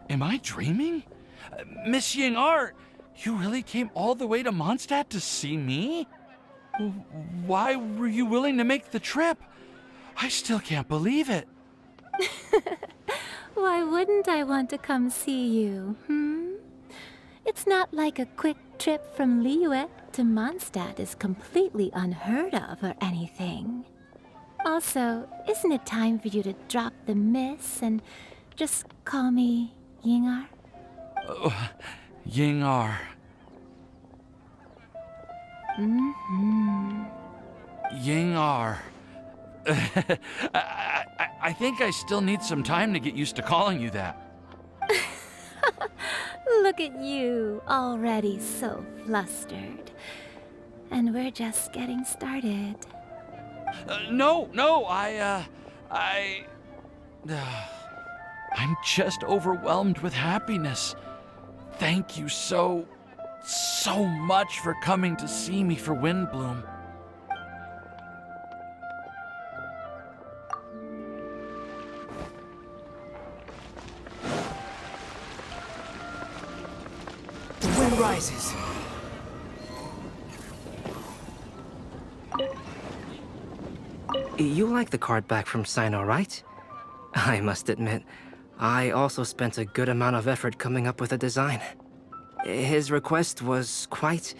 Am I dreaming? Miss Ying'er, you really came all the way to Mondstadt to see me? Why were you willing to make the trip? I still can't believe it. Why wouldn't I want to come see you, It's not like a quick trip from Liyue to Mondstadt is completely unheard of or anything. Also, isn't it time for you to drop the miss and just call me Ying'er? Ying'er. Ying'er. I think I still need some time to get used to calling you that. Look at you, already so flustered. And we're just getting started. No, I'm just overwhelmed with happiness. Thank you so much for coming to see me for WINDBLUME. The wind rises. You like the card back from Cyno, right? I must admit, I also spent a good amount of effort coming up with a design. His request was quite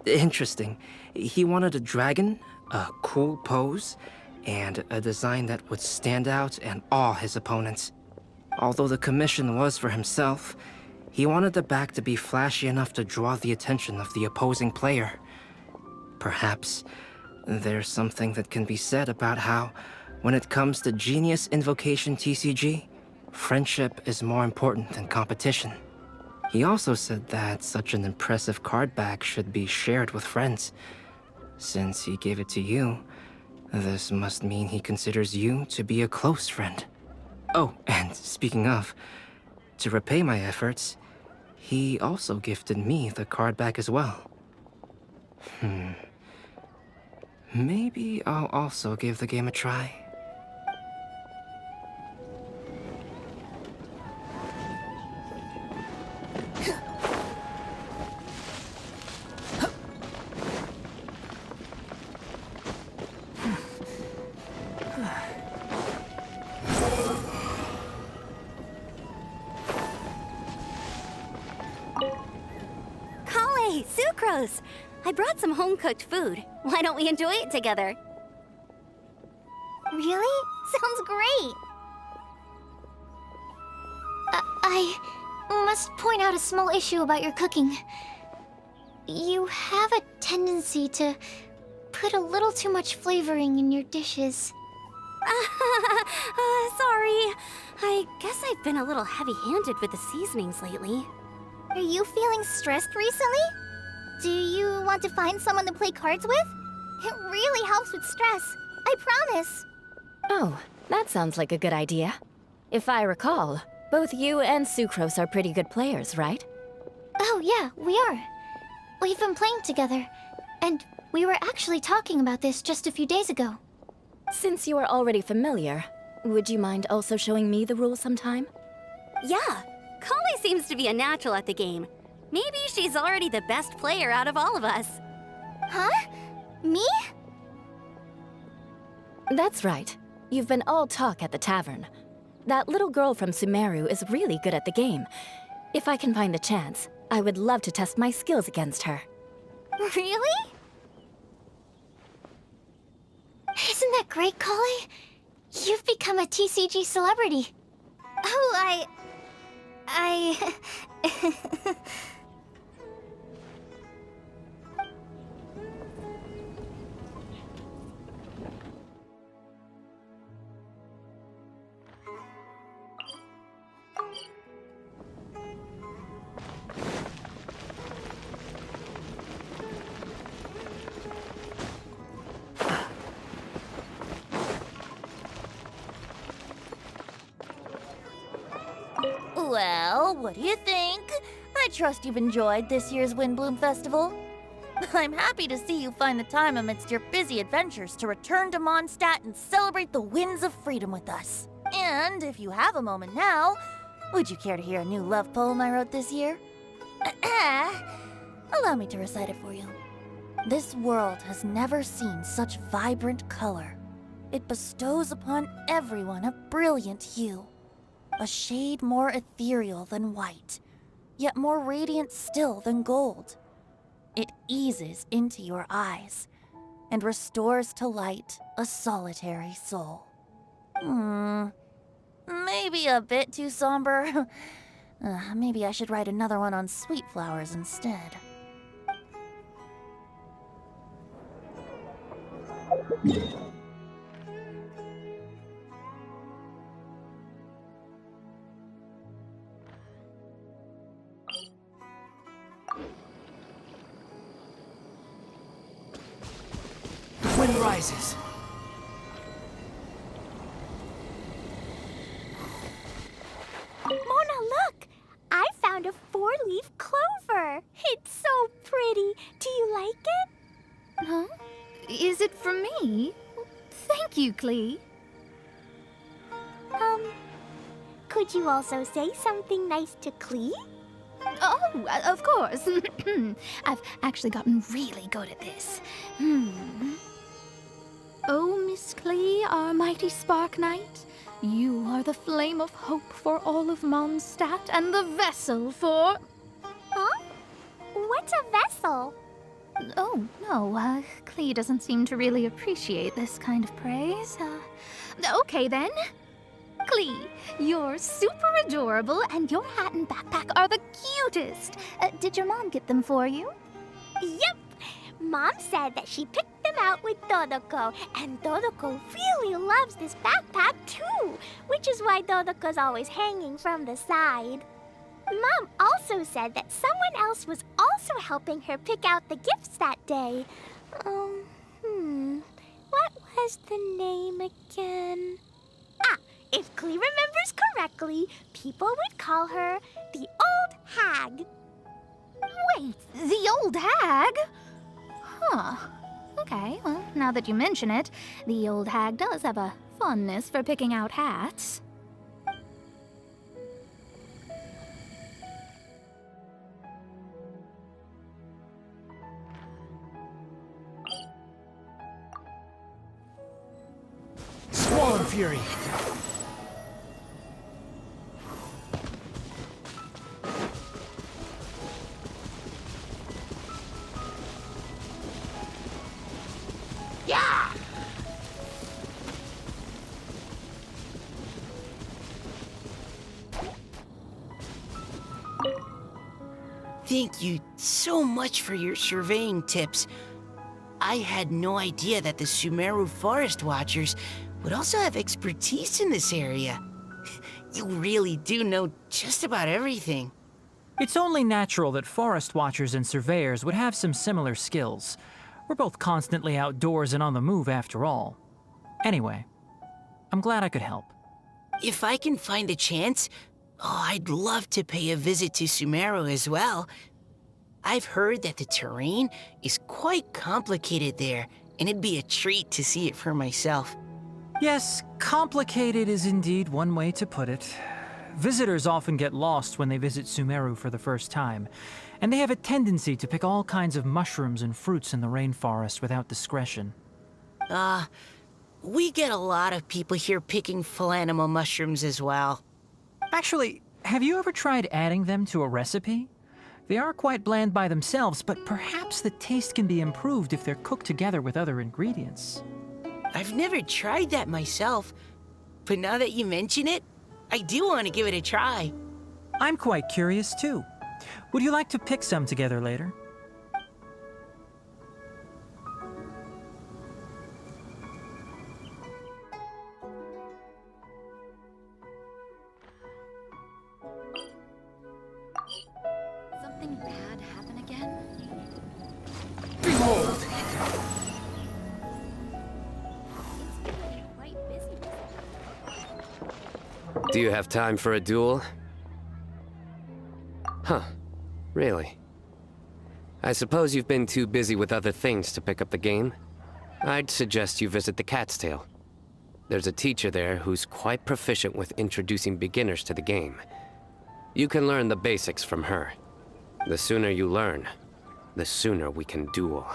interesting. He wanted a dragon, a cool pose, and a design that would stand out and awe his opponents. Although the commission was for himself, he wanted the back to be flashy enough to draw the attention of the opposing player. Perhaps there's something that can be said about how, when it comes to Genius Invocation TCG, friendship is more important than competition. He also said that such an impressive card back should be shared with friends. Since he gave it to you, this must mean he considers you to be a close friend. Oh, and speaking of, to repay my efforts, he also gifted me the card back as well. Maybe I'll also give the game a try. Collei, Sucrose! I brought some home-cooked food. Why don't we enjoy it together? Really? Sounds great! I must point out a small issue about your cooking. You have a tendency to put a little too much flavoring in your dishes. Sorry. I guess I've been a little heavy-handed with the seasonings lately. Are you feeling stressed recently? Do you want to find someone to play cards with? It really helps with stress. I promise. Oh, that sounds like a good idea. If I recall, both you and Sucrose are pretty good players, right? Oh yeah, we are. We've been playing together, and we were actually talking about this just a few days ago. Since you are already familiar, would you mind also showing me the rules sometime? Yeah, Collei seems to be a natural at the game. Maybe she's already the best player out of all of us. Huh? Me? That's right. You've been all talk at the tavern. That little girl from Sumeru is really good at the game. If I can find the chance, I would love to test my skills against her. Really? Isn't that great, Collei? You've become a TCG celebrity. Oh, Well, what do you think? I trust you've enjoyed this year's Windbloom Festival. I'm happy to see you find the time amidst your busy adventures to return to Mondstadt and celebrate the winds of freedom with us. And if you have a moment now, would you care to hear a new love poem I wrote this year? Allow me to recite it for you. This world has never seen such vibrant color. It bestows upon everyone a brilliant hue, a shade more ethereal than white, yet more radiant still than gold. It eases into your eyes and restores to light a solitary soul. Maybe a bit too somber. Maybe I should write another one on sweet flowers instead. The wind rises. Mona, look! I found a 4-leaf clover. It's so pretty. Do you like it? Huh? Is it from me? Thank you, Klee. Could you also say something nice to Klee? Oh, of course. I've actually gotten really good at this. Oh, Miss Klee, our mighty Spark Knight, you are the flame of hope for all of Mondstadt and the vessel for... Huh? What's a vessel? Oh, no, Klee doesn't seem to really appreciate this kind of praise. Okay, then. Klee, you're super adorable, and your hat and backpack are the cutest. Did your mom get them for you? Yep! Mom said that she picked them out with Dodoko, and Dodoko really loves this backpack too, which is why Dodoko's always hanging from the side. Mom also said that someone else was also helping her pick out the gifts that day. What was the name again? If Klee remembers correctly, people would call her the Old Hag. Wait, the old hag? Huh. Okay, well, now that you mention it, the old hag does have a fondness for picking out hats. Squall Fury. Thank you so much for your surveying tips. I had no idea that the Sumeru Forest Watchers would also have expertise in this area. You really do know just about everything. It's only natural that forest watchers and surveyors would have some similar skills. We're both constantly outdoors and on the move after all. Anyway, I'm glad I could help. If I can find a chance, I'd love to pay a visit to Sumeru as well. I've heard that the terrain is quite complicated there, and it'd be a treat to see it for myself. Yes, complicated is indeed one way to put it. Visitors often get lost when they visit Sumeru for the first time, and they have a tendency to pick all kinds of mushrooms and fruits in the rainforest without discretion. We get a lot of people here picking Phalanima mushrooms as well. Actually, have you ever tried adding them to a recipe? They are quite bland by themselves, but perhaps the taste can be improved if they're cooked together with other ingredients. I've never tried that myself, but now that you mention it, I do want to give it a try. I'm quite curious too. Would you like to pick some together later? Something bad happen again? Behold! Do you have time for a duel? Huh. Really? I suppose you've been too busy with other things to pick up the game? I'd suggest you visit the Cat's Tail. There's a teacher there who's quite proficient with introducing beginners to the game. You can learn the basics from her. The sooner you learn, the sooner we can duel.